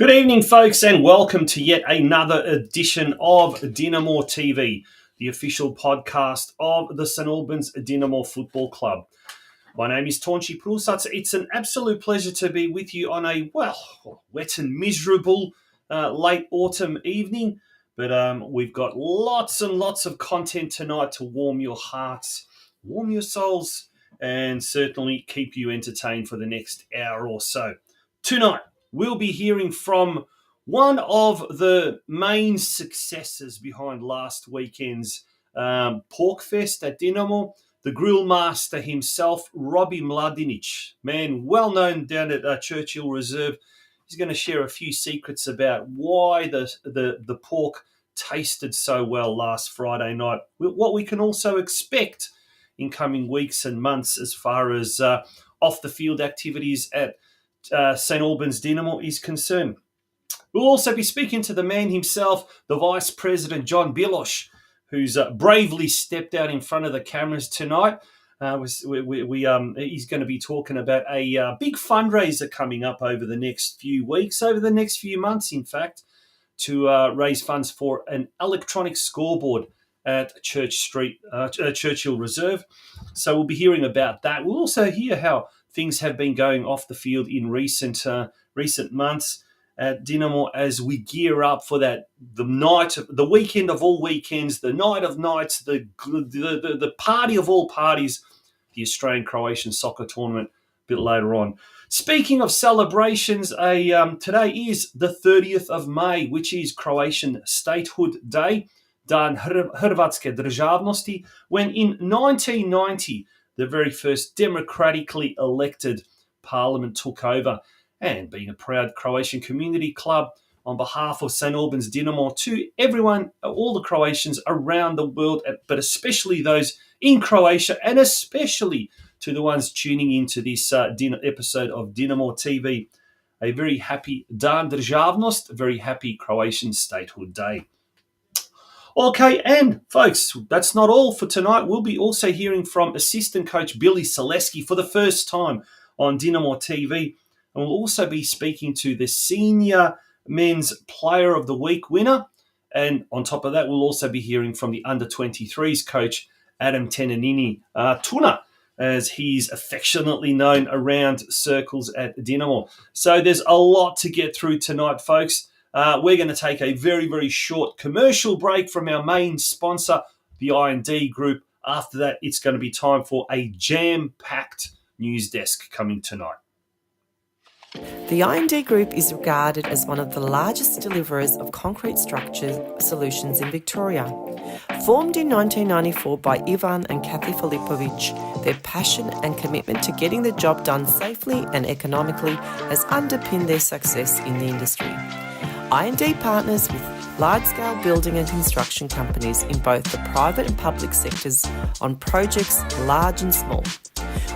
Good evening, folks, and welcome to yet another edition of DinamoTV, the official podcast of the St Albans Dinamo Football Club. My name is Churchill Reserve. It's an absolute pleasure to be with you on a, wet and miserable late autumn evening. But we've got lots and lots of content tonight to warm your hearts, warm your souls, and certainly keep you entertained for the next hour or so. Tonight, we'll be hearing from one of the main successes behind last weekend's Porkfest at Dinamo, the GrillMaster himself, ROBBIE MLADINIC, man well known down at Churchill Reserve. He's going to share a few secrets about why the pork tasted so well last Friday night, what we can also expect in coming weeks and months as far as off-the-field activities at St Albans Dinamo is concerned. We'll also be speaking to the man himself, the Vice-president, John BILOS, who's bravely stepped out in front of the cameras tonight. He's going to be talking about a big fundraiser coming up over the next few weeks, over the next few months, in fact, to raise funds for an electronic scoreboard at Churchill Reserve. So we'll be hearing about that. We'll also hear how things have been going off the field in recent months at Dinamo as we gear up for the weekend of all weekends, the night of nights, the party of all parties, the Australian-Croatian soccer tournament a bit later on. Speaking of celebrations, today is the 30th of May, which is Croatian Statehood Day, Dan Hrvatske državnosti, when in 1990, the very first democratically elected parliament took over, and being a proud Croatian community club on behalf of St Albans Dinamo to everyone, all the Croatians around the world, but especially those in Croatia, and especially to the ones tuning into this episode of DinamoTV. A very happy Dan državnost, a very happy Croatian Statehood Day. Okay, and folks, that's not all for tonight. We'll be also hearing from assistant coach BILLY CELESKI for the first time on DinamoTV. And we'll also be speaking to the senior men's player of the week winner. And on top of that, we'll also be hearing from the under-23s coach, ADAM TENNENINI, Tuna, as he's affectionately known around circles at Dinamo. So there's a lot to get through tonight, folks. We're going to take a very, very short commercial break from our main sponsor, the I&D Group. After that, it's going to be time for a jam-packed news desk coming tonight. The I&D Group is regarded as one of the largest deliverers of concrete structure solutions in Victoria. Formed in 1994 by Ivan and Kathy Filipovic, their passion and commitment to getting the job done safely and economically has underpinned their success in the industry. I&D partners with large-scale building and construction companies in both the private and public sectors on projects large and small.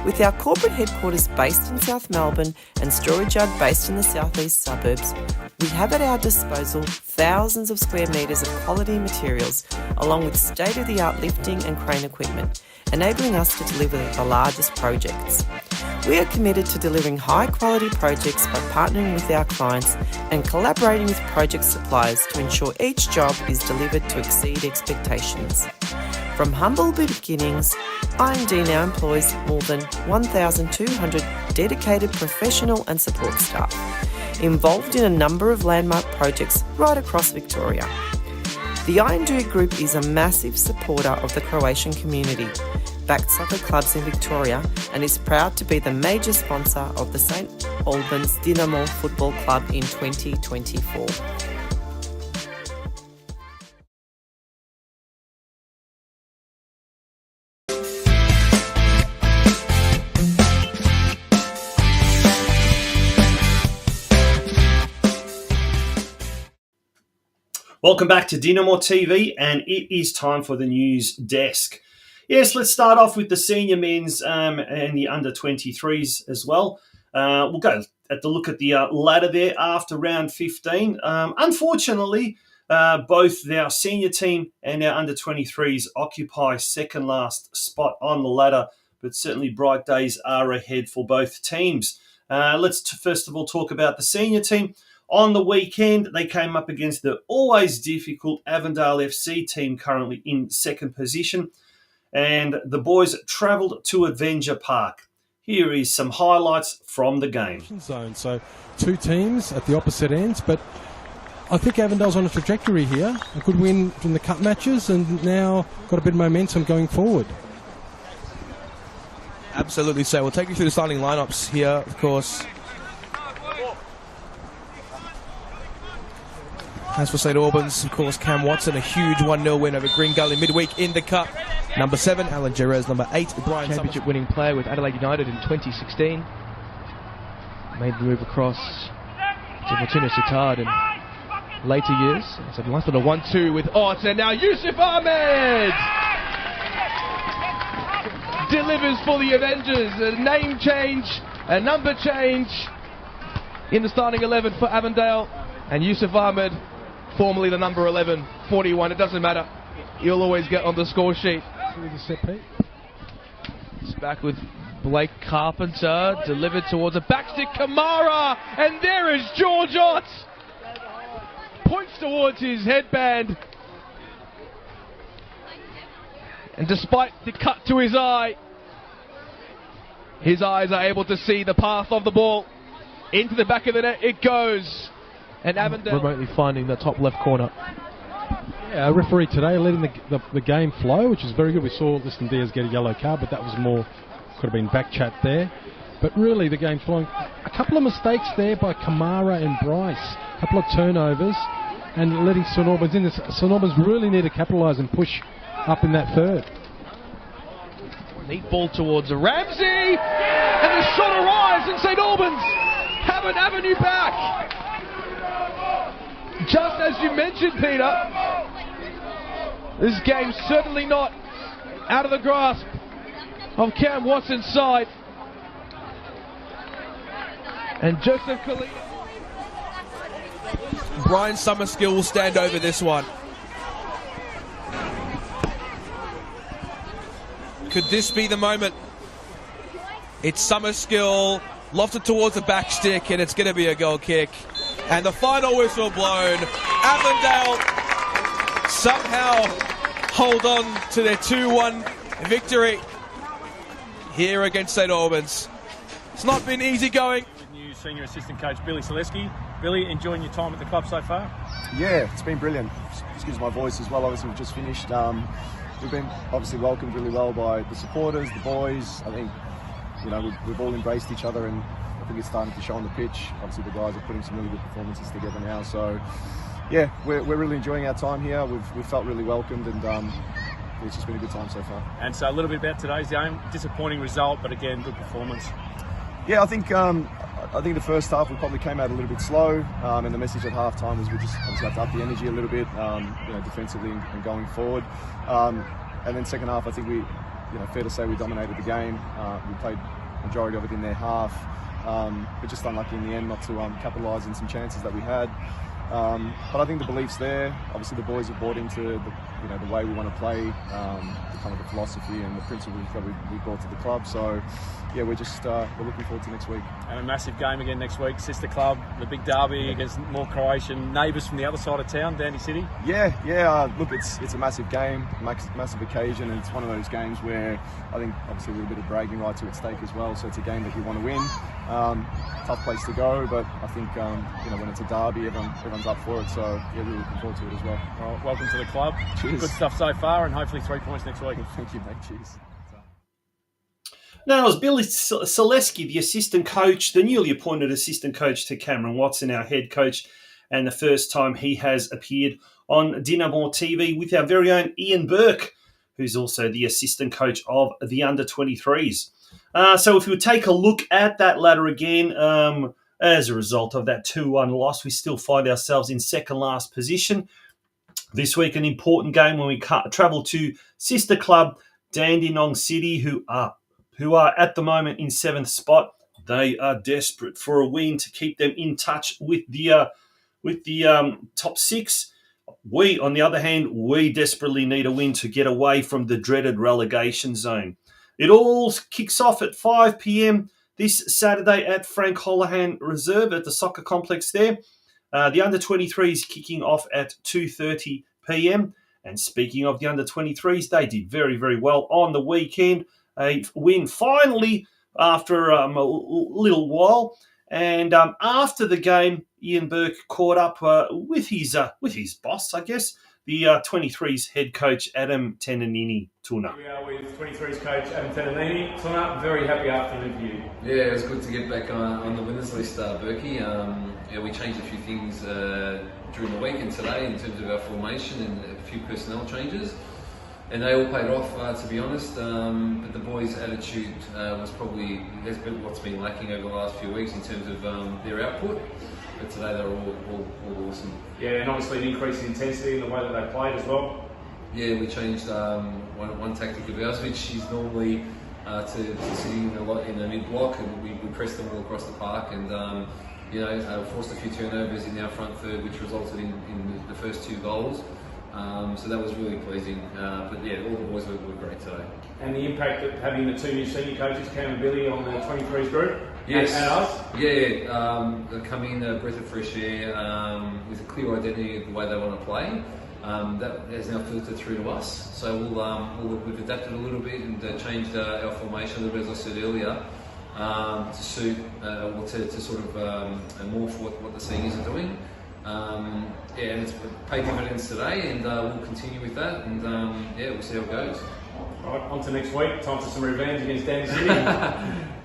With our corporate headquarters based in South Melbourne and storage yard based in the southeast suburbs, we have at our disposal thousands of square metres of quality materials along with state-of-the-art lifting and crane equipment, enabling us to deliver the largest projects. We are committed to delivering high-quality projects by partnering with our clients and collaborating with project suppliers to ensure each job is delivered to exceed expectations. From humble beginnings, I&D now employs more than 1,200 dedicated professional and support staff, involved in a number of landmark projects right across Victoria. The I&D Group is a massive supporter of the Croatian community, backed soccer clubs in Victoria, and is proud to be the major sponsor of the St Albans Dinamo Football Club in 2024. Welcome back to DinamoTV, and it is time for the news desk. Yes, let's start off with the senior men's and the under-23s as well. We'll go at the look at the ladder there after round 15. Unfortunately, both our senior team and our under-23s occupy second last spot on the ladder, but certainly bright days are ahead for both teams. Let's first of all talk about the senior team. On the weekend, they came up against the always difficult Avondale FC team, currently in second position, and the boys travelled to Avenger Park. Here is some highlights from the game. Zone, so two teams at the opposite ends, but I think Avondale's on a trajectory here. A good win from the cup matches, and now got a bit of momentum going forward. Absolutely so. We'll take you through the starting lineups here, of course. As for St Albans, of course, Cam Watson, a huge 1-0 win over Green Gully midweek in the Cup. Number 7, Alan Jerez. Number 8, Brian Championship winning player with Adelaide United in 2016. Made the move across to Fortuna Sittard in later years. It's a nice little 1-2 with Ott, and now Yusuf Ahmed delivers for the Avengers. A name change, a number change in the starting 11 for Avondale, and Yusuf Ahmed, formerly the number 11, 41, it doesn't matter. You'll always get on the score sheet. It's back with Blake Carpenter, delivered towards a backstick, Kamara, and there is George Ott. Points towards his headband. And despite the cut to his eyes are able to see the path of the ball. Into the back of the net it goes. And Avondale remotely finding the top left corner. Yeah, a referee today letting the game flow, which is very good. We saw Liston Diaz get a yellow card, but that was more, could have been back chat there. But really the game's flowing. A couple of mistakes there by Kamara and Bryce. A couple of turnovers and letting St Albans in. St Albans really need to capitalise and push up in that third. Neat ball towards a Ramsey, and the shot arrives, and St Albans have an avenue back. Just as you mentioned, Peter, this game's certainly not out of the grasp of Cam Watson's side. And Joseph Kalina. Brian Summerskill will stand over this one. Could this be the moment? It's Summerskill lofted towards the back stick, and it's going to be a goal kick. And the final whistle blown. Avondale somehow hold on to their 2-1 victory here against St Albans. It's not been easy going. New senior assistant coach Billy Celeski. Billy, enjoying your time at the club so far? Yeah, it's been brilliant. Excuse my voice as well. Obviously, we've just finished. We've been obviously welcomed really well by the supporters, the boys. I think we've all embraced each other, and I think it's starting to show on the pitch. Obviously, the guys are putting some really good performances together now. So, yeah, we're really enjoying our time here. We've felt really welcomed, and it's just been a good time so far. And so, a little bit about today's game. Disappointing result, but again, good performance. Yeah, I think the first half we probably came out a little bit slow, and the message at half time was we just obviously have to up the energy a little bit, defensively and going forward. And then second half, I think fair to say we dominated the game. We played majority of it in their half, but just unlucky in the end not to capitalise on some chances that we had. But I think the belief's there. Obviously, the boys have bought into the way we want to play, the kind of the philosophy and the principles that we brought to the club. So, yeah, we're looking forward to next week. And a massive game again next week, sister club, the big derby against more Croatian neighbours from the other side of town, Dandy City. Yeah. Look, it's a massive game, massive occasion, and it's one of those games where I think obviously a little bit of bragging rights are at stake as well. So it's a game that you want to win. Tough place to go, but I think when it's a derby, everyone's up for it. So yeah, really looking forward to it as well. Well, welcome to the club. Cheers. Good stuff so far, and hopefully 3 points next week. Thank you, mate. Cheers. Now, it was Billy Celeski, the assistant coach, the newly appointed assistant coach to Cameron Watson, our head coach, and the first time he has appeared on DinamoTV with our very own Ian Burke, who's also the assistant coach of the under-23s. So if we take a look at that ladder again, as a result of that 2-1 loss, we still find ourselves in second last position. This week, an important game when we travel to sister club Dandenong City, who are at the moment in 7th spot. They are desperate for a win to keep them in touch with the top 6. We, on the other hand, we desperately need a win to get away from the dreaded relegation zone. It all kicks off at 5 p.m. this Saturday at Frank Holohan Reserve at the soccer complex there. The under-23s kicking off at 2:30 p.m. And speaking of the under-23s, they did very, very well on the weekend. A win finally after a little while. And after the game, Ian Burke caught up with his boss, I guess, the 23s head coach Adam Tennenini. Tuna. We are with 23s coach Adam Tennenini. Tuna, very happy afternoon for you. Yeah, it was good to get back on the winners list, Berkey. We changed a few things during the week and today in terms of our formation and a few personnel changes. And they all paid off, to be honest. But the boys' attitude has been what's been lacking over the last few weeks in terms of their output. But today they're all awesome. Yeah, and obviously an increase in intensity in the way that they played as well. Yeah, we changed one tactic of ours, which is normally to sitting in the mid block, and we pressed them all across the park, and forced a few turnovers in our front third, which resulted in the first 2 goals. So that was really pleasing. But yeah, all the boys were great today. And the impact of having the 2 new senior coaches, Cam and Billy, on the 23s group? Yes. And us? Yeah. They come in, a breath of fresh air, with a clear identity of the way they want to play. That has now filtered through to us. So we've adapted a little bit and changed our formation a little bit, as I said earlier, to suit or to sort of morph what the seniors are doing. And it's paid dividends today, and we'll continue with that, and we'll see how it goes. Right, on to next week. Time for some revenge against Dan City.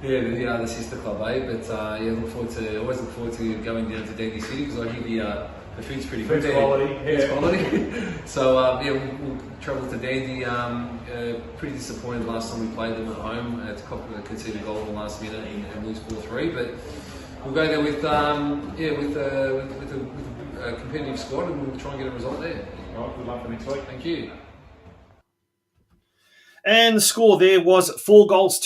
The sister club, eh? But always look forward to going down to Dandy City, because I hear the food's pretty good. Food's quality. Food's quality. So we'll travel to Dandy. Pretty disappointed last time we played them at home. To concede a goal in the last minute and lose 4-3, but we'll go there with a competitive squad, and we'll try and get a result there. Right, good luck for next week. Thank you. And the score there was 4-1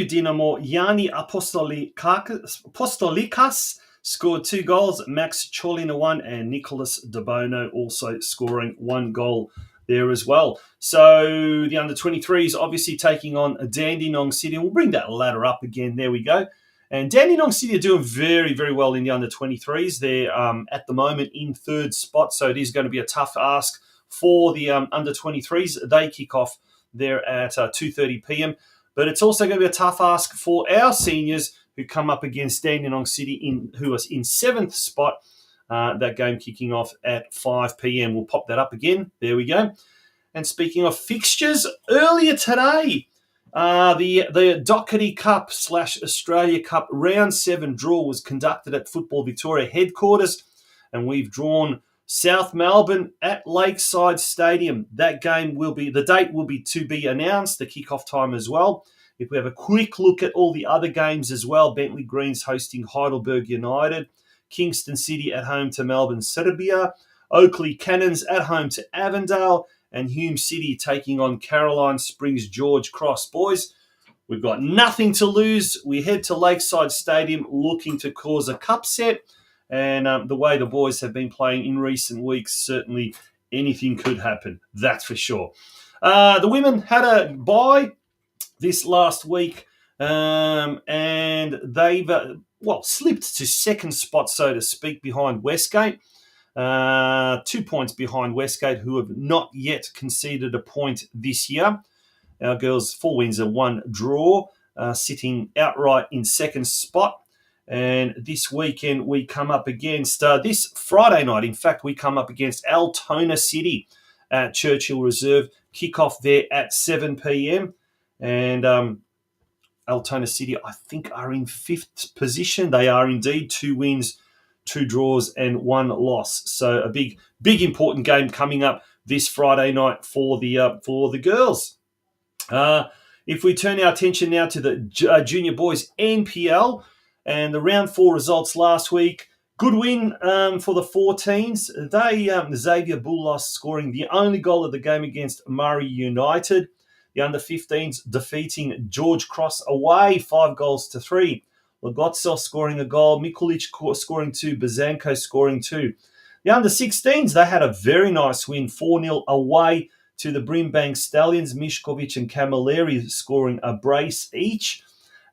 Dinamo. Yanni Apostolikas scored 2 goals. Max Cholina 1, and Nicholas De Bono also scoring 1 goal there as well. So the under-23s obviously taking on Dandenong City. We'll bring that ladder up again. There we go. And Dandenong City are doing very, very well in the under-23s. They're at the moment in 3rd spot, so it is going to be a tough ask for the under-23s. They kick off there at 2:30 p.m. But it's also going to be a tough ask for our seniors, who come up against Dandenong City, who is in 7th spot. That game kicking off at 5 p.m. We'll pop that up again. There we go. And speaking of fixtures, earlier today, the Doherty Cup / Australia Cup Round 7 draw was conducted at Football Victoria headquarters, and we've drawn South Melbourne at Lakeside Stadium. The date will be to be announced, the kickoff time as well. If we have a quick look at all the other games as well, Bentley Greens hosting Heidelberg United, Kingston City at home to Melbourne Serbia, Oakley Cannons at home to Avondale, and Hume City taking on Caroline Springs George Cross. Boys, we've got nothing to lose. We head to Lakeside Stadium looking to cause a cup set. And the way the boys have been playing in recent weeks, certainly anything could happen. That's for sure. The women had a bye this last week, and they've slipped to 2nd spot, so to speak, behind Westgate. 2 points behind Westgate, who have not yet conceded a point this year. Our girls, 4 wins and 1 draw, sitting outright in 2nd spot. And this weekend we come up against, this Friday night, in fact, we come up against Altona City at Churchill Reserve. Kickoff there at 7 p.m. And Altona City, I think, are in 5th position. They are indeed. 2 wins, 2 draws and 1 loss. So a big important game coming up this Friday night for the girls. If we turn our attention now to the junior boys NPL and the round 4 results last week, good win for the 14s. Xavier Boulos scoring the only goal of the game against Murray United. The under-15s defeating George Cross away 5-3. Lagotso scoring a goal, Mikulic scoring 2, Bazanko scoring 2. The under-16s, they had a very nice win, 4-0 away to the Brimbank Stallions, Mishkovic and Camilleri scoring a brace each.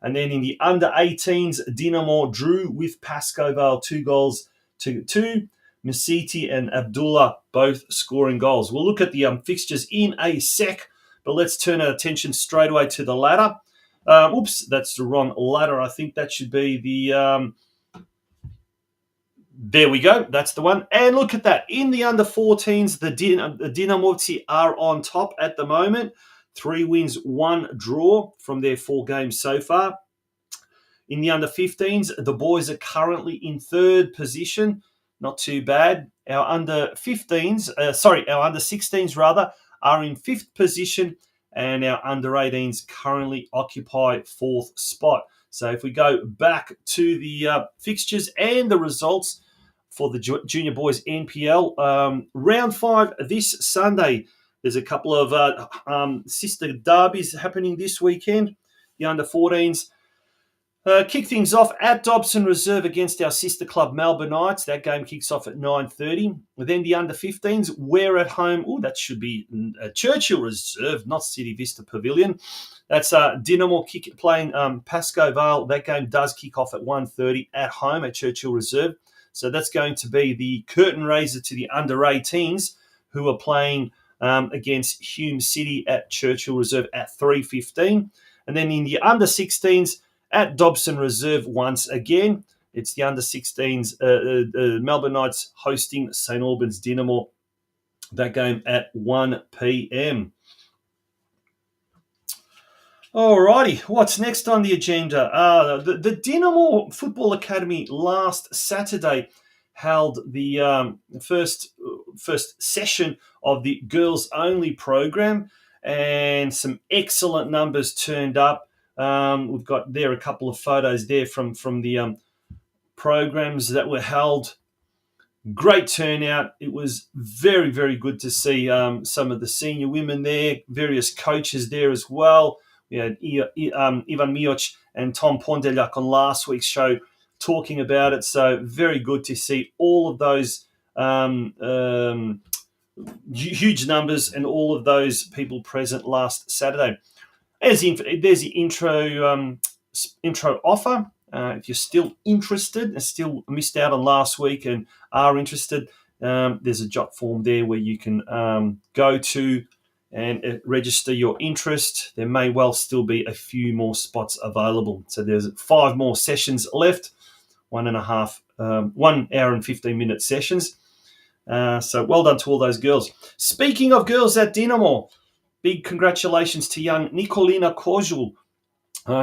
And then in the under-18s, Dinamo drew with Pascoe Vale 2-2 to Mesiti and Abdullah both scoring goals. We'll look at the fixtures in a sec, but let's turn our attention straight away to the ladder. Oops, that's the wrong ladder. I think that should be the... there we go. That's the one. And look at that. In the under-14s, the Dinamovci are on top at the moment. 3 wins, 1 draw from their 4 games so far. In the under-15s, the boys are currently in 3rd position. Not too bad. Our under-16s are in 5th position, and our under-18s currently occupy 4th spot. So if we go back to the fixtures and the results for the Junior Boys NPL, round 5 this Sunday. There's a couple of sister derbies happening this weekend. The under-14s kick things off at Dobson Reserve against our sister club Melbourne Knights. That game kicks off at 9:30. Then the under-15s, we're at home. Oh, that should be Churchill Reserve, not City Vista Pavilion. That's Dinamo playing Pascoe Vale. That game does kick off at 1:30 at home at Churchill Reserve. So that's going to be the curtain raiser to the under-18s, who are playing against Hume City at Churchill Reserve at 3:15. And then in the under-16s, at Dobson Reserve once again, it's the under-16s, Melbourne Knights hosting St Albans Dinamo. That game at 1 p.m. Alrighty, what's next on the agenda? The Dinamo Football Academy last Saturday held the first session of the girls-only program, and some excellent numbers turned up. We've got there a couple of photos there from the programs that were held. Great turnout. It was very, very good to see some of the senior women there, various coaches there as well. We had Ivan Mioch and Tom Pondeljak on last week's show talking about it. So very good to see all of those huge numbers and all of those people present last Saturday. There's the intro offer. If you're still interested and still missed out on last week and are interested, there's a jot form there where you can go to and register your interest. There may well still be a few more spots available. So there's 5 more sessions left, 1 hour and 15-minute sessions. So well done to all those girls. Speaking of girls at Dinamo, big congratulations to young Nikolina Kozul.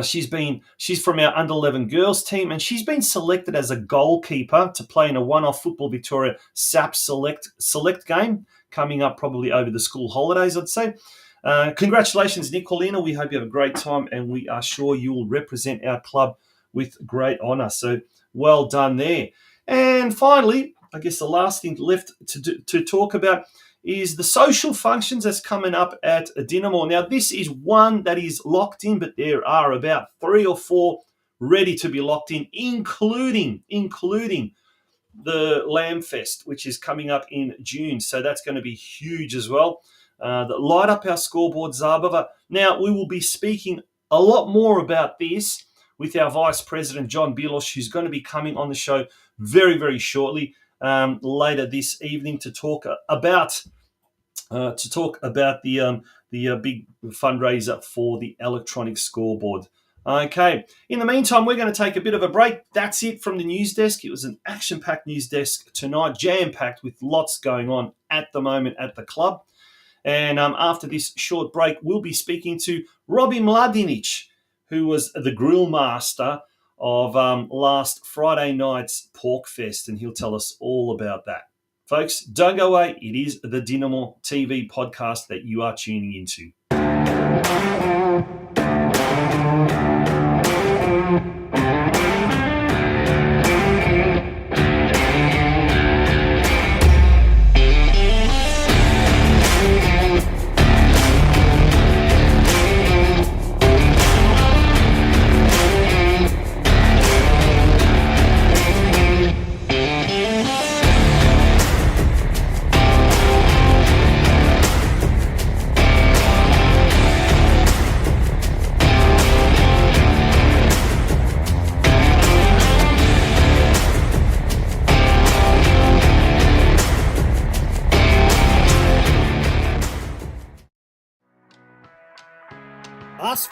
She's from our under-11 girls team, and she's been selected as a goalkeeper to play in a one-off Football Victoria SAP select game coming up probably over the school holidays, I'd say. Congratulations, Nikolina. We hope you have a great time, and we are sure you will represent our club with great honour. So well done there. And finally, I guess the last thing left to talk about is the social functions that's coming up at Dinamo. Now, this is one that is locked in, but there are about 3 or 4 ready to be locked in, including the Lamb Fest, which is coming up in June. So that's going to be huge as well. Light up our scoreboard, Zabava. Now, we will be speaking a lot more about this with our Vice President, John BILOS, who's going to be coming on the show very, very shortly, later this evening to talk about the big fundraiser for the electronic scoreboard. Okay. In the meantime, we're going to take a bit of a break. That's it from the news desk. It was an action-packed news desk tonight, jam-packed with lots going on at the moment at the club. And after this short break, we'll be speaking to ROBBIE MLADINIC, who was the GrillMaster of last Friday night's Porkfest, and he'll tell us all about that. Folks, don't go away. It is the Dinamo TV podcast that you are tuning into.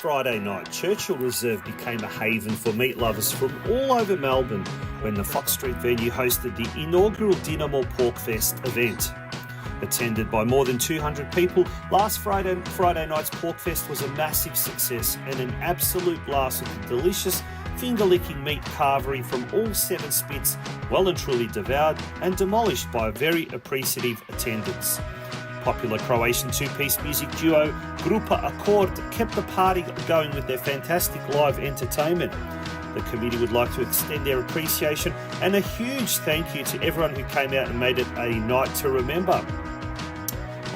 Friday night, Churchill Reserve became a haven for meat lovers from all over Melbourne when the Fox Street venue hosted the inaugural Dinamo Porkfest event. Attended by more than 200 people, last Friday night's Porkfest was a massive success and an absolute blast with the delicious finger-licking meat carvery from all 7 spits, well and truly devoured and demolished by a very appreciative attendance. Popular Croatian two-piece music duo Grupa Akord kept the party going with their fantastic live entertainment. The committee would like to extend their appreciation and a huge thank you to everyone who came out and made it a night to remember.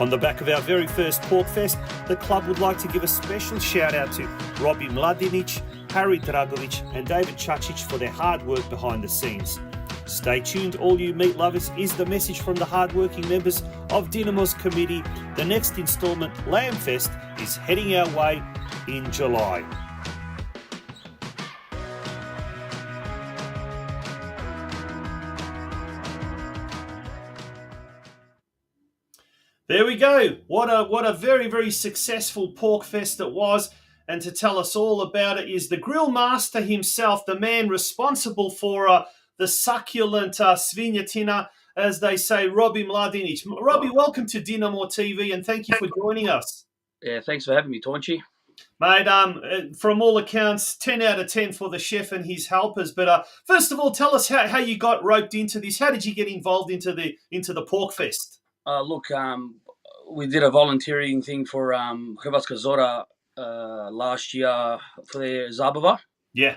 On the back of our very first Porkfest, the club would like to give a special shout out to ROBBIE MLADINIC, Harry Dragovic and David Churchill for their hard work behind the scenes. Stay tuned, all you meat lovers, is the message from the hard-working members of Dinamo's committee. The next instalment, Lamb Fest, is heading our way in July. There we go. What a very, very successful Porkfest it was. And to tell us all about it is the GrillMaster himself, the man responsible for the succulent svinjatina, as they say, Robbie Mladinic. Robbie, welcome to Dinamo TV and thank you for joining us. Yeah, thanks for having me, Taunchy. Mate, from all accounts, 10 out of 10 for the chef and his helpers. But first of all, tell us how you got roped into this. How did you get involved into the Porkfest? Look, we did a volunteering thing for Hrvatska Zora last year for their Zabava. Yeah.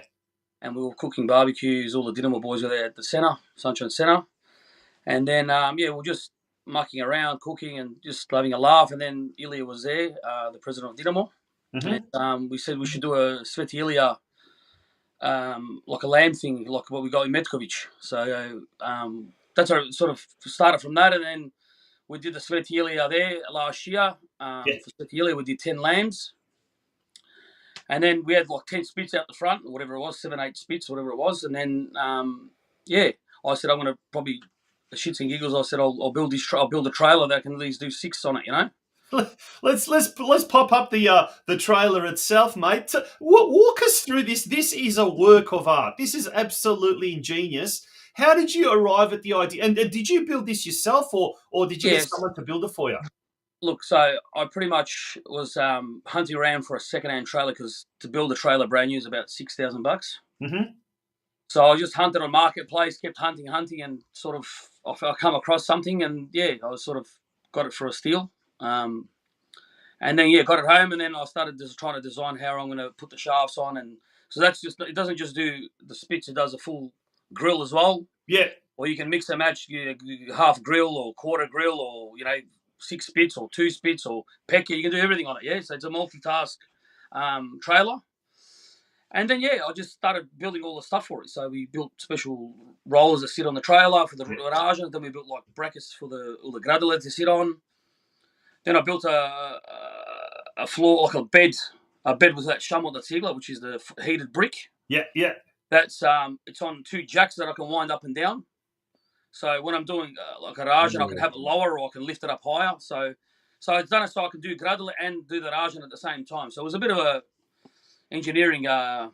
And we were cooking barbecues. All the Dinamo boys were there at the centre, Sunshine Centre. And then, we were just mucking around, cooking and just having a laugh. And then Ilya was there, the president of Dinamo. Mm-hmm. And we said we should do a Sveti Ilya, like a lamb thing, like what we got in Metkovic. So that's how it sort of started from that. And then we did the Sveti Ilya there last year. For Sveti Ilya, we did 10 lambs. And then we had like 10 spits out the front, or whatever it was, 7, 8 spits, whatever it was. And then, I said, I'm going to probably, the shits and giggles, I said, I'll build a trailer that can at least do 6 on it, you know? Let's pop up the trailer itself, mate. Walk us through this. This is a work of art. This is absolutely ingenious. How did you arrive at the idea? And did you build this yourself, or did you get someone to build it for you? Look, so I pretty much was hunting around for a second-hand trailer because to build a trailer brand new is about $6,000. Mm-hmm. So I just hunted on Marketplace, kept hunting, and sort of I come across something, and I was sort of got it for a steal. And then got it home, and then I started just trying to design how I'm going to put the shafts on, and so that's just, it doesn't just do the spits; it does a full grill as well. Yeah. Or you can mix and match, half grill or quarter grill, or 6 spits or 2 spits or pecker. You can do everything on it. Yeah, so it's a multitask trailer. And then I just started building all the stuff for it. So we built special rollers that sit on the trailer for the garages. Then we built like brackets for all the gradulets to sit on. Then I built a floor, like a bed with that Shamot Ziegler, which is the heated brick. Yeah, yeah. That's it's on 2 jacks that I can wind up and down. So when I'm doing like a rajan, I can have it lower or I can lift it up higher. So it's done it so I can do gradually and do the rajan at the same time. So it was a bit of a engineering. It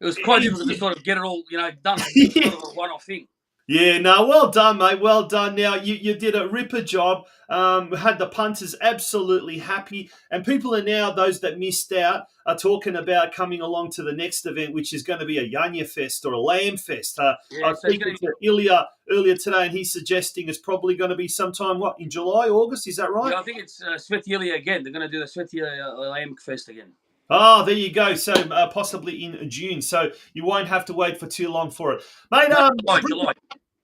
was quite difficult to sort of get it all done. It's sort of a one-off thing. Yeah, no, well done, mate. Well done. Now, you did a ripper job. Had the punters absolutely happy. And people are now, those that missed out, are talking about coming along to the next event, which is going to be a Yanya Fest or a Lamb Fest. I was speaking to Ilya earlier today, and he's suggesting it's probably going to be sometime, in July, August? Is that right? Yeah, I think it's Sveti Ilya again. They're going to do the Sveti Lamb Fest again. Oh, there you go. So possibly in June. So you won't have to wait for too long for it. Mate, July.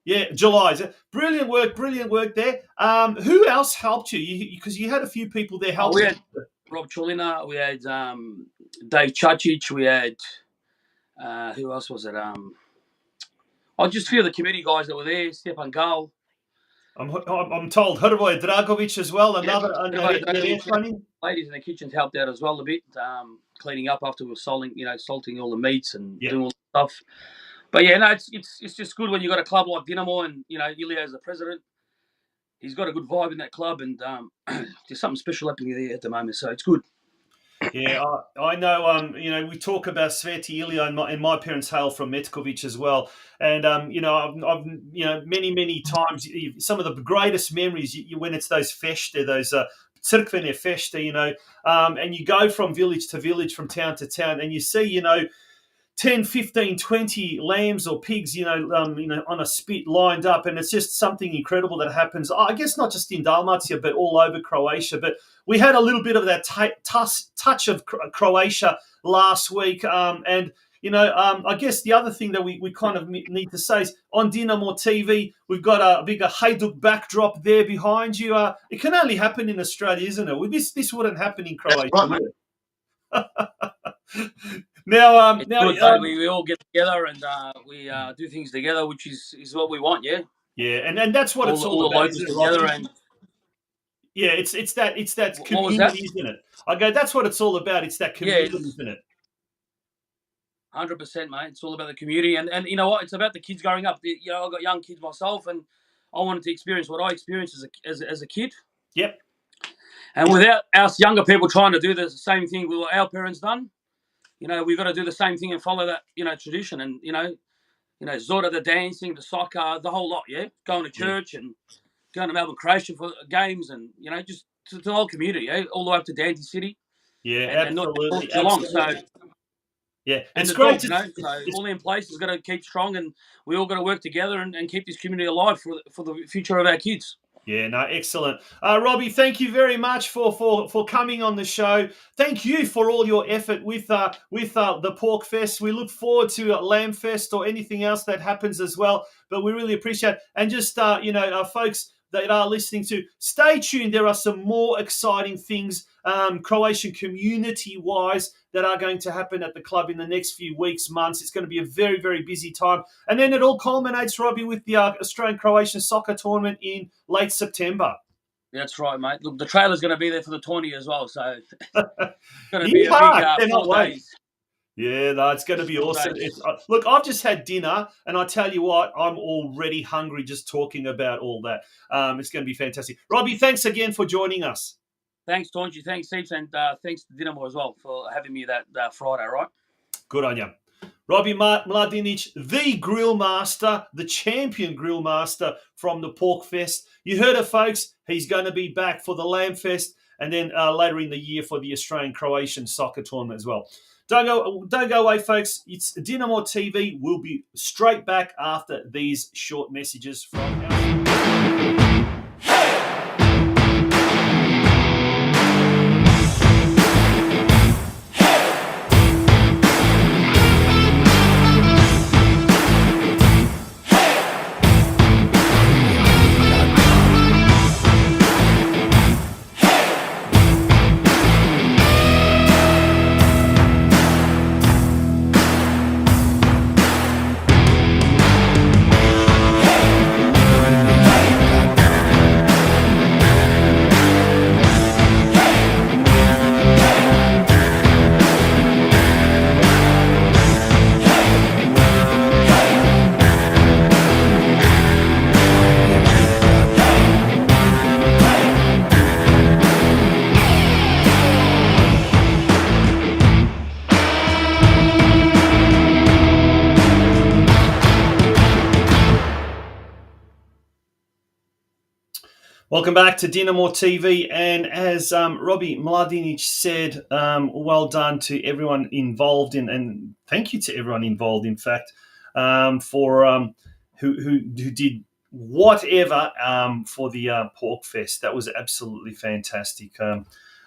Yeah, July. Brilliant work there. Who else helped you? Because you had a few people there helping. We had Rob Cholina, we had Dave Chacic, we had, who else was it? Just a few of the committee guys that were there, Stepan Gal. I'm told Hrvoje Dragovic as well, another ladies in the kitchens helped out as well a bit, cleaning up after we were salting all the meats and doing all the stuff. But it's just good when you got a club like Dinamo and Ilya as the president. He's got a good vibe in that club, and there's something special happening there at the moment, so it's good. Yeah, I know. We talk about Sveti Ilya, and my parents hail from Metkovic as well. And I've many times some of the greatest memories when it's those feste, those Cirkvene feste, and you go from village to village, from town to town, and you see, 10, 15, 20 lambs or pigs, on a spit lined up. And it's just something incredible that happens, I guess, not just in Dalmatia, but all over Croatia. But we had a little bit of that touch of Croatia last week. I guess the other thing that we kind of need to say is on Dinamo TV, we've got a bigger Hajduk backdrop there behind you. It can only happen in Australia, isn't it? This wouldn't happen in Croatia. Right, mate. Now, we all get together and we do things together, which is what we want, yeah. Yeah, and that's what it's all about. Isn't it, together and yeah, it's that community, isn't it? I go, that's what it's all about. It's that community, isn't it? 100%, mate. It's all about the community, and you know what? It's about the kids growing up. I've got young kids myself, and I wanted to experience what I experienced as a kid. Yep. And without us younger people trying to do the same thing with what our parents done, we've got to do the same thing and follow that, tradition. And, Zora, the dancing, the soccer, the whole lot, yeah? Going to church and going to Melbourne, Croatia for games and, just to the whole community, yeah? All the way up to Dante City. Yeah, and absolutely. Geelong, so... Yeah, it's great, So all in place has got to keep strong, and we all got to work together and keep this community alive for the future of our kids. Yeah, no, excellent. Robbie, thank you very much for coming on the show. Thank you for all your effort with the Porkfest. We look forward to Lambfest or anything else that happens as well, but we really appreciate it. And just, folks that are listening to, stay tuned. There are some more exciting things Croatian community-wise that are going to happen at the club in the next few weeks, months. It's going to be a very, very busy time. And then it all culminates, Robbie, with the Australian-Croatian soccer tournament in late September. That's right, mate. Look, the trailer's going to be there for the 20 as well, so it's going to be a big 4 days. Yeah, no, it's going to be awesome. Look, I've just had dinner, and I tell you what, I'm already hungry just talking about all that. It's going to be fantastic. Robbie, thanks again for joining us. Thanks, Taunchy. Thanks, Seeps, and thanks to Dinamo as well for having me that Friday, right? Good on you. Robbie Mladinic, the GrillMaster, the champion GrillMaster from the Porkfest. You heard it, folks. He's going to be back for the Lambfest and then later in the year for the Australian-Croatian soccer tournament as well. Don't go away, folks. It's Dinamo TV. We'll be straight back after these short messages from our... Welcome back to Dinamo TV, and as Robbie Mladinic said, well done to everyone involved and thank you to everyone involved, in fact, for who did whatever for the Porkfest. That was absolutely fantastic.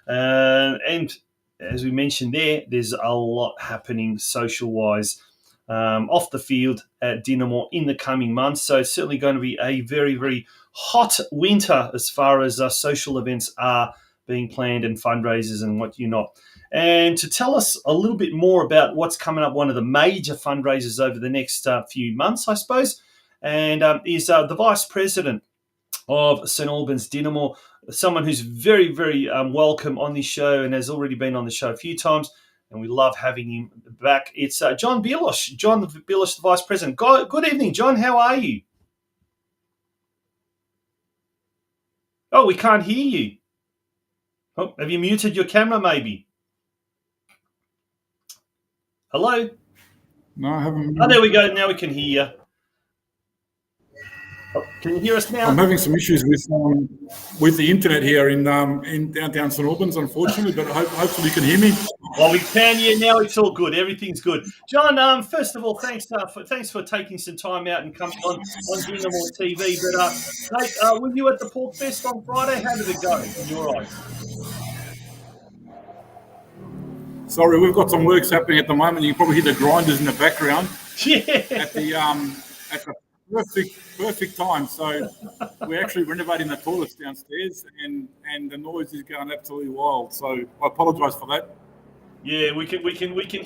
And as we mentioned there's a lot happening social-wise off the field at Dinamo in the coming months. So it's certainly going to be a very, very hot winter as far as social events are being planned and fundraisers and what not. And to tell us a little bit more about what's coming up, one of the major fundraisers over the next few months, I suppose, and is the Vice-President of St Albans Dinamo, someone who's very, very welcome on this show and has already been on the show a few times, and we love having him back. It's John BILOS, the Vice-President. Good evening, John. How are you? Oh, we can't hear you. Oh, have you muted your camera, maybe? Hello? No, I haven't. Oh, there we go. Now we can hear you. Oh, can you hear us now? I'm having some issues with the internet here in downtown St Albans, unfortunately, but hopefully you can hear me. Well, we can. Yeah, now it's all good. Everything's good. John, first of all, thanks for taking some time out and coming on Dinamo TV. But mate, were you at the Porkfest on Friday? How did it go in your eyes? Sorry, we've got some works happening at the moment. You can probably hear the grinders in the background. Yeah. At the perfect time. So we're actually renovating the toilets downstairs, and the noise is going absolutely wild. So I apologise for that. Yeah, we can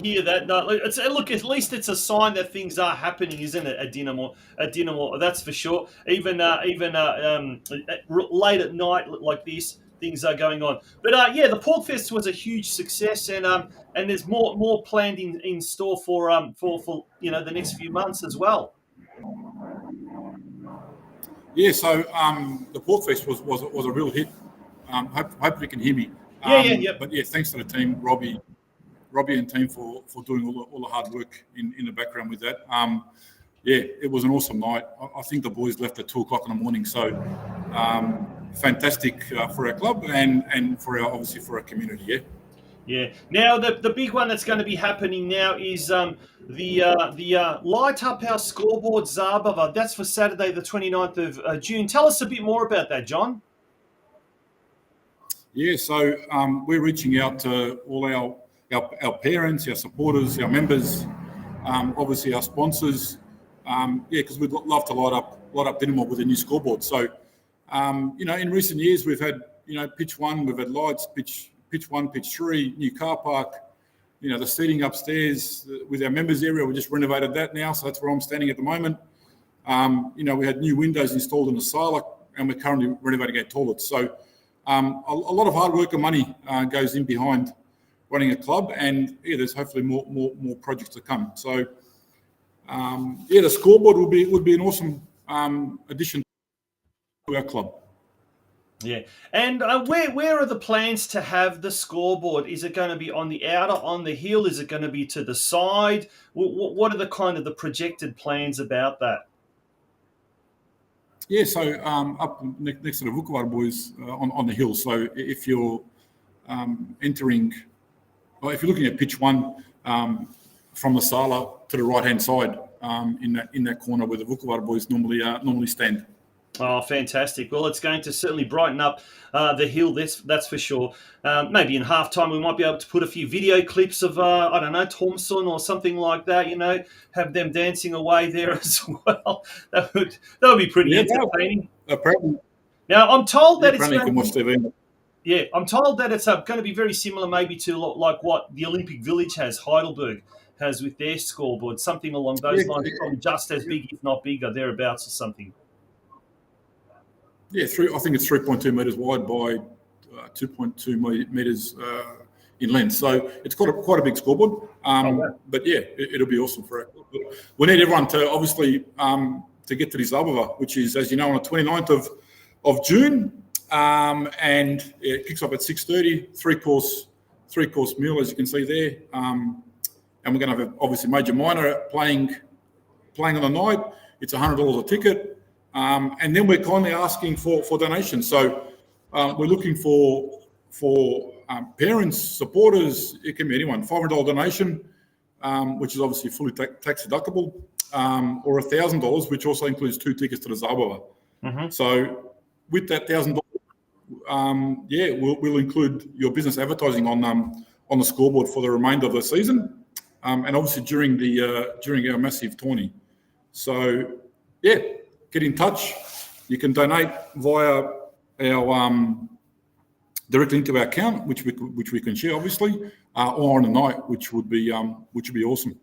hear that. No, look, at least it's a sign that things are happening, isn't it? At Dinamo, that's for sure. Even late at night like this, things are going on. But yeah, the Porkfest was a huge success, and there's more planned in store for the next few months as well. Yeah, so the Porkfest was a real hit. Hopefully you can hear me. Yeah. But yeah, thanks to the team, Robbie and team for doing all the hard work in the background with that. Yeah, it was an awesome night. I think the boys left at 2:00 in the morning, so fantastic for our club and obviously for our community. Yeah. Yeah. Now the big one that's going to be happening now is the Light Up Our Scoreboard Zabava. That's for Saturday, the 29th of June. Tell us a bit more about that, John. Yeah, so we're reaching out to all our parents, our supporters, our members, obviously our sponsors. Because we'd love to light up Dinamo with a new scoreboard. So, in recent years we've had pitch 1, we've had lights, pitch 1, pitch 3, new car park. The seating upstairs with our members area, we just renovated that now, so that's where I'm standing at the moment. We had new windows installed in the sala, and we're currently renovating our toilets. So a lot of hard work and money goes in behind running a club, and yeah, there's hopefully more projects to come. So the scoreboard would be an awesome addition to our club. Yeah, and where are the plans to have the scoreboard? Is it going to be on the outer, on the hill? Is it going to be to the side? What are the projected plans about that? Yeah, so up next to the Vukovar boys on the hill. So if you're if you're looking at pitch 1 from the sala to the right hand side in that corner where the Vukovar boys normally stand. Oh, fantastic. Well, it's going to certainly brighten up the hill, that's for sure. Maybe in halftime we might be able to put a few video clips of, I don't know, Thompson or something like that, have them dancing away there as well. That would be pretty entertaining. Apparently. Now, I'm told that it's going to watch TV. Yeah, I'm told that it's going to be very similar maybe to like what the Olympic Village has, Heidelberg has with their scoreboard, something along those lines, probably just as big, if not bigger, thereabouts or something. Yeah, I think it's 3.2 metres wide by 2.2 metres in length. So it's quite a big scoreboard. But yeah, it'll be awesome for it. We need everyone to obviously to get to this Zabava, which is, as you know, on the 29th of June. And it kicks off at 6:30, three-course meal, as you can see there. And we're going to have obviously major minor playing on the night. It's $100 a ticket. And then we're kindly asking for donations. So we're looking for parents, supporters. It can be anyone. $500 donation, which is obviously fully tax deductible, or $1,000, which also includes 2 tickets to the Zabava. Mm-hmm. So with that $1,000, we'll include your business advertising on the scoreboard for the remainder of the season, and obviously during our massive tourney. So yeah. Get in touch. You can donate via our direct link to our account, which we can share, obviously, or on a night, which would be awesome.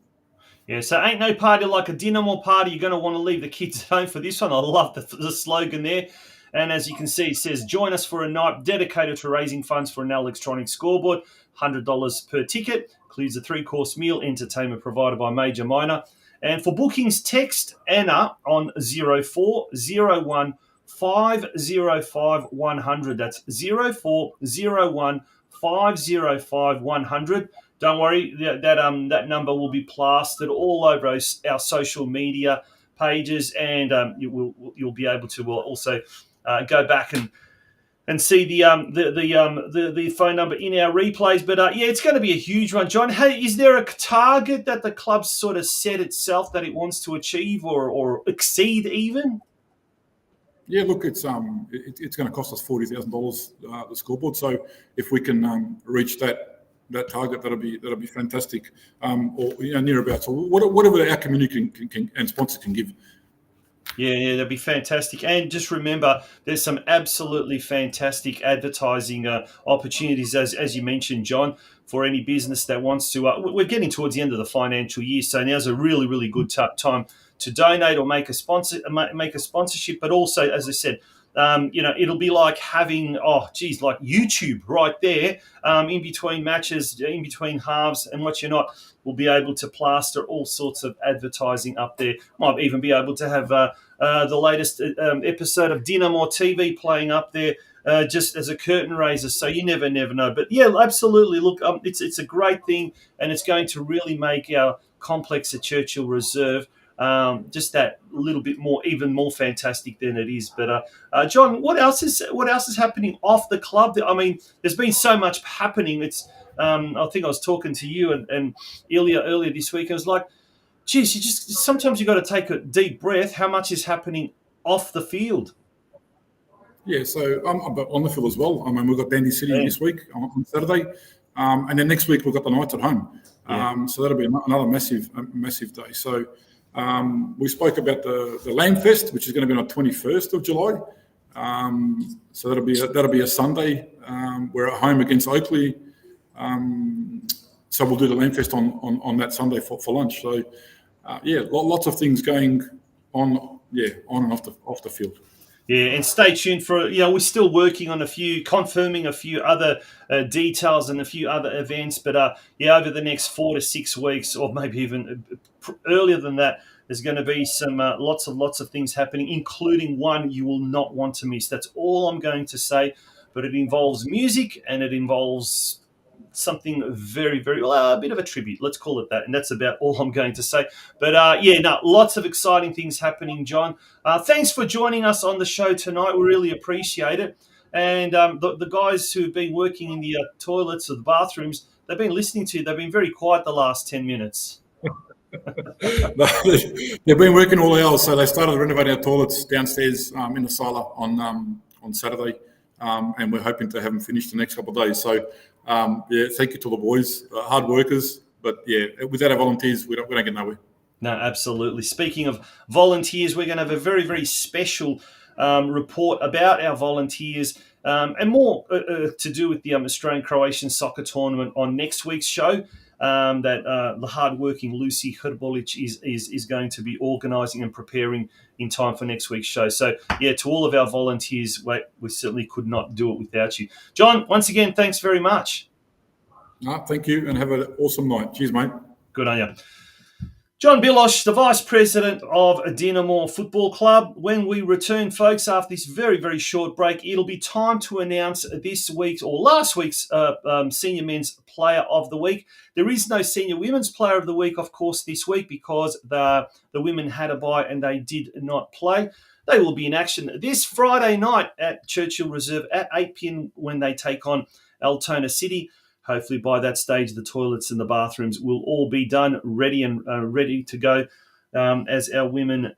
Yeah, so ain't no party like a Dinamo party. You're going to want to leave the kids at home for this one. I love the slogan there. And as you can see, it says, join us for a night dedicated to raising funds for an electronic scoreboard. $100 per ticket. Includes a 3-course meal, entertainment provided by Major Minor. And for bookings, text Anna on 0401 505 100. That's 0401 505 100. don't worry, that number will be plastered all over our social media pages, and you'll be able to also go back and see the phone number in our replays. But yeah, it's going to be a huge one, John. Hey, is there a target that the club sort of set itself that it wants to achieve or exceed even? Yeah, look, it's going to cost us $40,000 the scoreboard. So if we can reach that target, that'll be fantastic. Or near about. So whatever our community can and sponsors can give. Yeah, that'd be fantastic. And just remember, there's some absolutely fantastic advertising opportunities, as you mentioned, John, for any business that wants to. We're getting towards the end of the financial year, so now's a really, really good time to donate or make a sponsorship. But also, as I said, it'll be like having like YouTube right there in between matches, in between halves, and what you're not. We'll be able to plaster all sorts of advertising up there. Might even be able to have the latest episode of DinamoTV playing up there just as a curtain raiser. So you never know. But yeah, absolutely. Look, it's a great thing, and it's going to really make our complex at Churchill Reserve just that little bit more, even more fantastic than it is. But John, what else is happening off the club? I mean, there's been so much happening. It's I think I was talking to you and Ilya earlier this week. I was like, geez, sometimes you got to take a deep breath. How much is happening off the field? Yeah, so I'm on the field as well. I mean, we've got Dandy City this week on Saturday, and then next week we've got the Knights at home. So that'll be another massive day. So we spoke about the Lamb Fest, which is going to be on the 21st of July. So that'll be a Sunday. We're at home against Oakley. So we'll do the Lamb Fest on that Sunday for lunch. So lots of things going on and off the field. Yeah, and stay tuned for, we're still working on confirming a few other details and a few other events. But over the next 4 to 6 weeks, or maybe even earlier than that, there's going to be some lots of things happening, including one you will not want to miss. That's all I'm going to say. But it involves music, and it involves something very, very, a bit of a tribute. Let's call it that. And that's about all I'm going to say. But lots of exciting things happening, John. Thanks for joining us on the show tonight. We really appreciate it. And the guys who've been working in the toilets or the bathrooms, they've been listening to you. They've been very quiet the last 10 minutes. They've been working all hours. So they started renovating our toilets downstairs in the sala on Saturday. And we're hoping to have them finished the next couple of days. So, thank you to the boys, hard workers. But, without our volunteers, we don't get nowhere. No, absolutely. Speaking of volunteers, we're going to have a very, very special report about our volunteers and more to do with the Australian-Croatian soccer tournament on next week's show. That the hardworking Lucy Herbolic is going to be organising and preparing in time for next week's show. So, to all of our volunteers, we certainly could not do it without you. John, once again, thanks very much. No, thank you, and have an awesome night. Cheers, mate. Good on you. John BILOS, the Vice-president of Dinamo Football Club. When we return, folks, after this very, very short break, it'll be time to announce last week's Senior Men's Player of the Week. There is no Senior Women's Player of the Week, of course, this week because the women had a bye and they did not play. They will be in action this Friday night at Churchill Reserve at 8 p.m. when they take on Altona City. Hopefully by that stage, the toilets and the bathrooms will all be done, ready to go as our women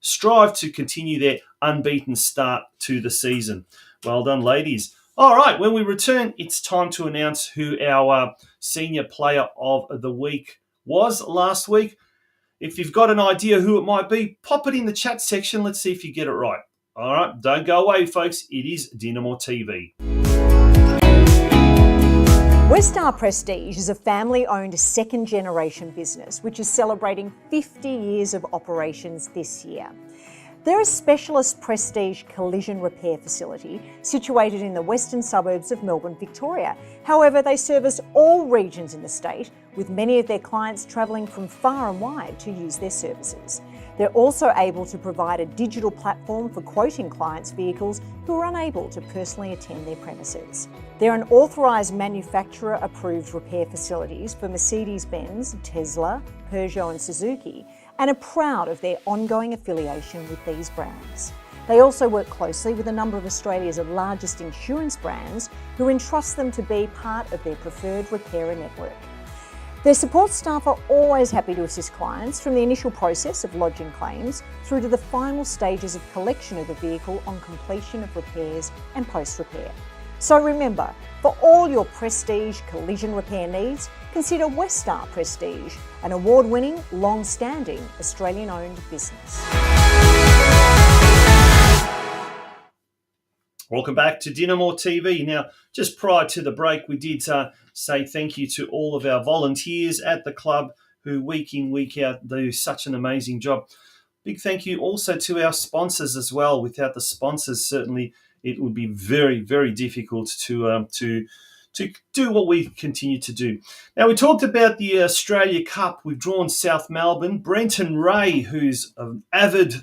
strive to continue their unbeaten start to the season. Well done, ladies. All right, when we return, it's time to announce who our Senior Player of the Week was last week. If you've got an idea who it might be, pop it in the chat section. Let's see if you get it right. All right, don't go away, folks. It is DinamoTV. Westar Prestige is a family-owned second-generation business which is celebrating 50 years of operations this year. They're a specialist prestige collision repair facility situated in the western suburbs of Melbourne, Victoria. However, they service all regions in the state, with many of their clients travelling from far and wide to use their services. They're also able to provide a digital platform for quoting clients' vehicles who are unable to personally attend their premises. They're an authorised manufacturer-approved repair facilities for Mercedes-Benz, Tesla, Peugeot and Suzuki, and are proud of their ongoing affiliation with these brands. They also work closely with a number of Australia's largest insurance brands who entrust them to be part of their preferred repairer network. Their support staff are always happy to assist clients from the initial process of lodging claims through to the final stages of collection of the vehicle on completion of repairs and post-repair. So remember, for all your prestige collision repair needs, consider Westar Prestige, an award-winning, long-standing Australian-owned business. Welcome back to DinamoTV. Now, just prior to the break, we did say thank you to all of our volunteers at the club who week in, week out do such an amazing job. Big thank you also to our sponsors as well. Without the sponsors, certainly it would be very, very difficult to do what we continue to do. Now, we talked about the Australia Cup. We've drawn South Melbourne. Brenton Ray, who's an avid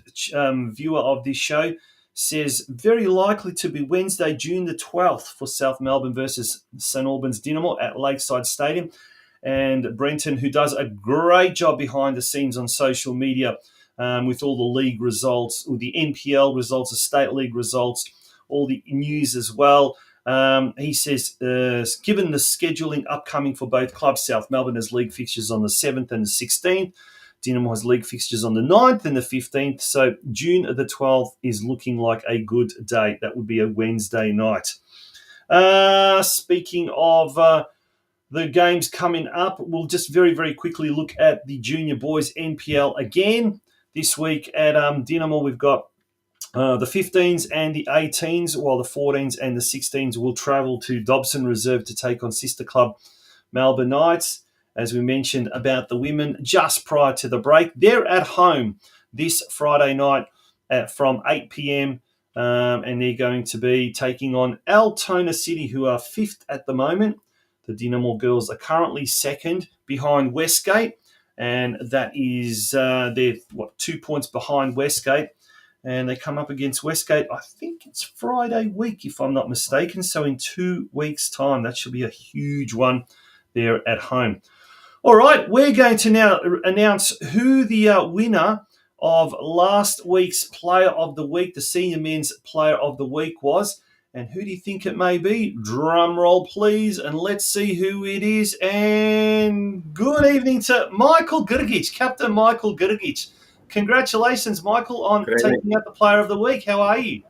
viewer of this show, says very likely to be Wednesday, June the 12th for South Melbourne versus St Albans Dinamo at Lakeside Stadium. And Brenton, who does a great job behind the scenes on social media with all the league results, all the NPL results, the state league results, all the news as well. He says, given the scheduling upcoming for both clubs, South Melbourne has league fixtures on the 7th and the 16th. Dinamo has league fixtures on the 9th and the 15th. So June the 12th is looking like a good date. That would be a Wednesday night. Speaking of the games coming up, we'll just very, very quickly look at the junior boys NPL again. This week at Dinamo, we've got the 15s and the 18s, while the 14s and the 16s will travel to Churchill Reserve to take on sister club Melbourne Knights. As we mentioned about the women just prior to the break, they're at home this Friday night from 8 p.m. And they're going to be taking on Altona City, who are 5th at the moment. The Dinamo girls are currently 2nd behind Westgate, and that is they're 2 points behind Westgate. And they come up against Westgate, I think it's Friday week, if I'm not mistaken. So in 2 weeks' time, that should be a huge one there at home. All right, we're going to now announce who the winner of last week's Player of the Week, the Senior Men's Player of the Week was. And who do you think it may be? Drum roll, please, and let's see who it is. And good evening to Michael Grgic, Captain Michael Grgic. Congratulations, Michael, on taking out the Player of the Week. How are you?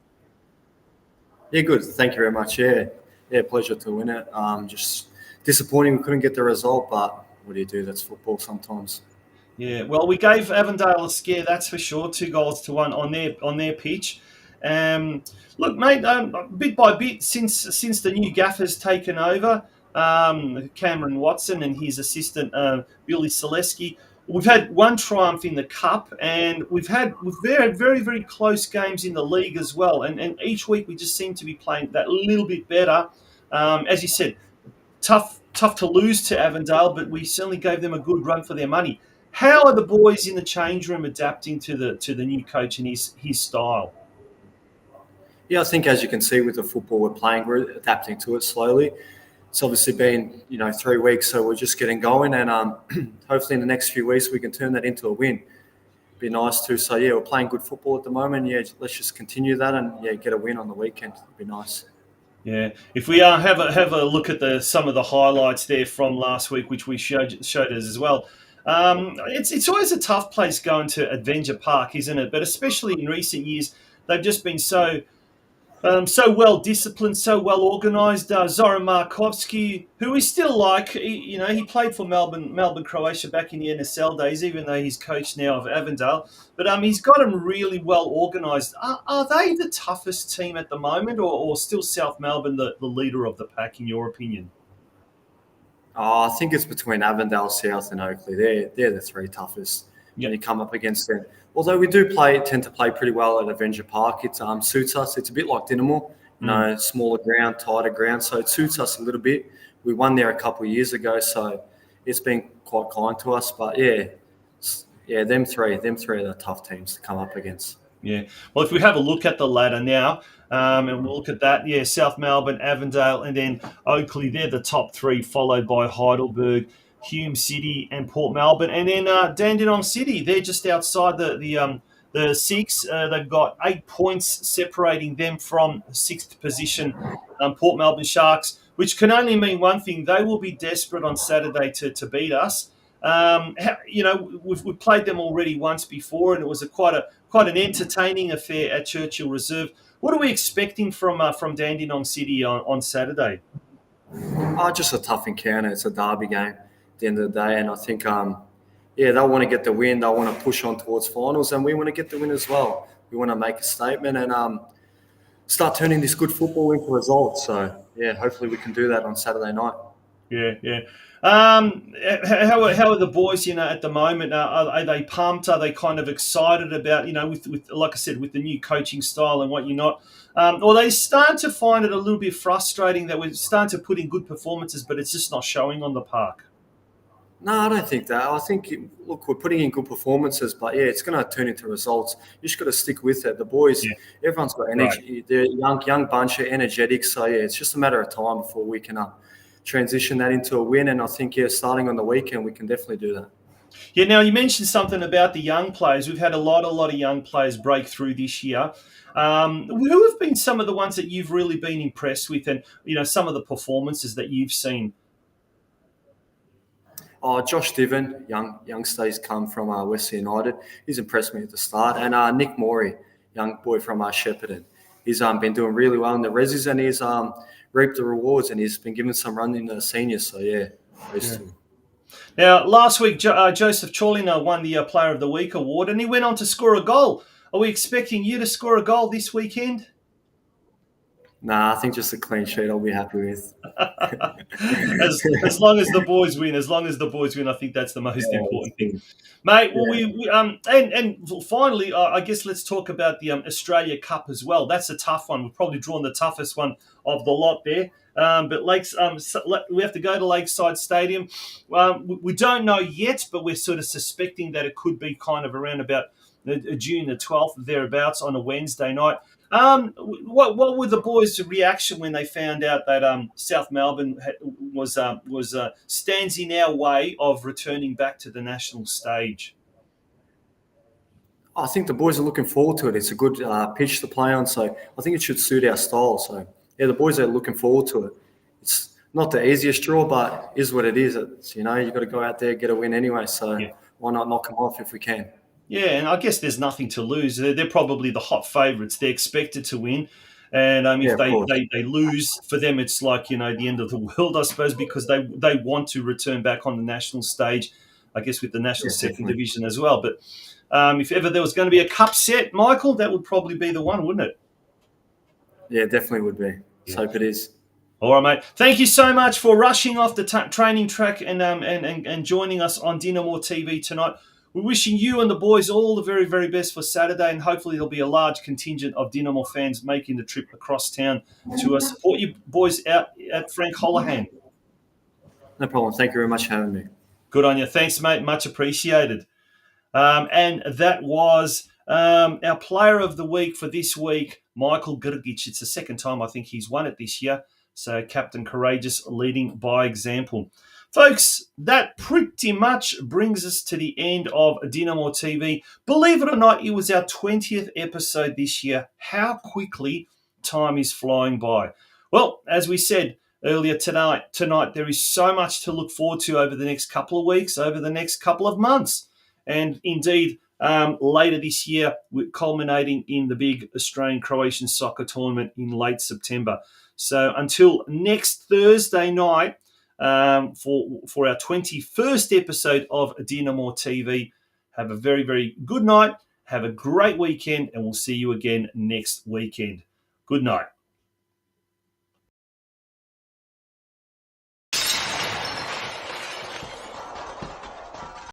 Yeah, good. Thank you very much. Yeah, pleasure to win it. Just disappointing we couldn't get the result, but what do you do? That's football sometimes. Yeah, well, we gave Avondale a scare, that's for sure. 2-1 on their pitch. Look, mate, bit by bit since the new gaffer's taken over, Cameron Watson and his assistant Billy Celeski, we've had one triumph in the cup, and we've had very, very, very close games in the league as well. And each week we just seem to be playing that little bit better. As you said, tough to lose to Avondale, but we certainly gave them a good run for their money. How are the boys in the change room adapting to the new coach and his style? Yeah, I think as you can see with the football we're playing, we're adapting to it slowly. It's obviously been 3 weeks, so we're just getting going, and hopefully in the next few weeks we can turn that into a win. Be nice too. So yeah, we're playing good football at the moment. Yeah, let's just continue that and get a win on the weekend. It'd be nice. Yeah, if we have a look at some of the highlights there from last week, which we showed us as well. It's always a tough place going to Adventure Park, isn't it? But especially in recent years, they've just been so well disciplined, so well organised. Zoran Markovski, who we still like, he played for Melbourne Croatia back in the NSL days, even though he's coach now of Avondale. But he's got them really well organised. Are they the toughest team at the moment, or still South Melbourne the leader of the pack, in your opinion? I think it's between Avondale, South and Oakley. They're the 3 toughest when you come up against them. Although we do tend to play pretty well at Adventure Park. It suits us. It's a bit like Dinamo, smaller ground, tighter ground. So it suits us a little bit. We won there a couple of years ago, so it's been quite kind to us. But yeah, yeah, them three are the tough teams to come up against. Yeah. Well, if we have a look at the ladder now, and we'll look at that, yeah, South Melbourne, Avondale, and then Oakley, they're the top three, followed by Heidelberg, Hume City, and Port Melbourne. And then Dandenong City, they're just outside the six. They've got 8 points separating them from sixth position, Port Melbourne Sharks, which can only mean one thing. They will be desperate on Saturday to beat us. We've played them already once before, and it was quite an entertaining affair at Churchill Reserve. What are we expecting from Dandenong City on Saturday? Just a tough encounter. It's a derby game at the end of the day, and I think they'll want to get the win. They'll want to push on towards finals, and we want to get the win as well. We want to make a statement and start turning this good football into results. So yeah, hopefully we can do that on Saturday night. Yeah. How are the boys, at the moment? Are they pumped? Are they kind of excited about, with like I said, with the new coaching style and what you're not? Or they starting to find it a little bit frustrating that we're starting to put in good performances, but it's just not showing on the park? No, I don't think that. I think, look, we're putting in good performances, but yeah, it's going to turn into results. You just got to stick with it. The boys, everyone's got energy. Right. They're a young bunch of energetic. So yeah, it's just a matter of time before we can transition that into a win. And I think, starting on the weekend, we can definitely do that. Yeah, now you mentioned something about the young players. We've had a lot of young players break through this year. Who have been some of the ones that you've really been impressed with, and some of the performances that you've seen? Josh Diven, youngster, he's come from West United. He's impressed me at the start. And Nick Morey, young boy from Shepparton. He's been doing really well in the resis, and he's reaped the rewards, and he's been given some run in the seniors. So yeah. Now, last week, Joseph Chorlina won the Player of the Week award, and he went on to score a goal. Are we expecting you to score a goal this weekend? Nah, I think just a clean sheet I'll be happy with. as long as the boys win, I think that's the most important thing. Mate, well, and finally, I guess let's talk about the Australia Cup as well. That's a tough one. We've probably drawn the toughest one of the lot there. But we have to go to Lakeside Stadium. We don't know yet, but we're sort of suspecting that it could be kind of around about June the 12th, thereabouts, on a Wednesday night. What were the boys' reaction when they found out that South Melbourne stands in our way of returning back to the national stage? I think the boys are looking forward to it. It's a good pitch to play on, so I think it should suit our style. So yeah, the boys are looking forward to it. It's not the easiest draw, but it is what it is. It's, you've got to go out there, get a win anyway. So why not knock them off if we can? Yeah, and I guess there's nothing to lose. They're probably the hot favourites. They're expected to win. And if they lose, for them it's like, the end of the world, I suppose, because they want to return back on the national stage, I guess, with the national second division as well. But if ever there was going to be a cup set, Michael, that would probably be the one, wouldn't it? Yeah, definitely would be. Let's hope it is. All right, mate. Thank you so much for rushing off the training track and joining us on DinamoTV tonight. We're wishing you and the boys all the very, very best for Saturday, and hopefully there'll be a large contingent of Dinamo fans making the trip across town to support you boys out at Frank Holohan. No problem. Thank you very much for having me. Good on you. Thanks, mate. Much appreciated. And that was our Player of the Week for this week, Michael Grgic. It's the second time I think he's won it this year. So Captain Courageous leading by example. Folks, that pretty much brings us to the end of Dinamo TV. Believe it or not, it was our 20th episode this year. How quickly time is flying by. Well, as we said earlier tonight, there is so much to look forward to over the next couple of weeks, over the next couple of months. And indeed, later this year, culminating in the big Australian-Croatian soccer tournament in late September. So until next Thursday night, for our 21st episode of Dinamo TV. Have a very, very good night. Have a great weekend, and we'll see you again next weekend. Good night.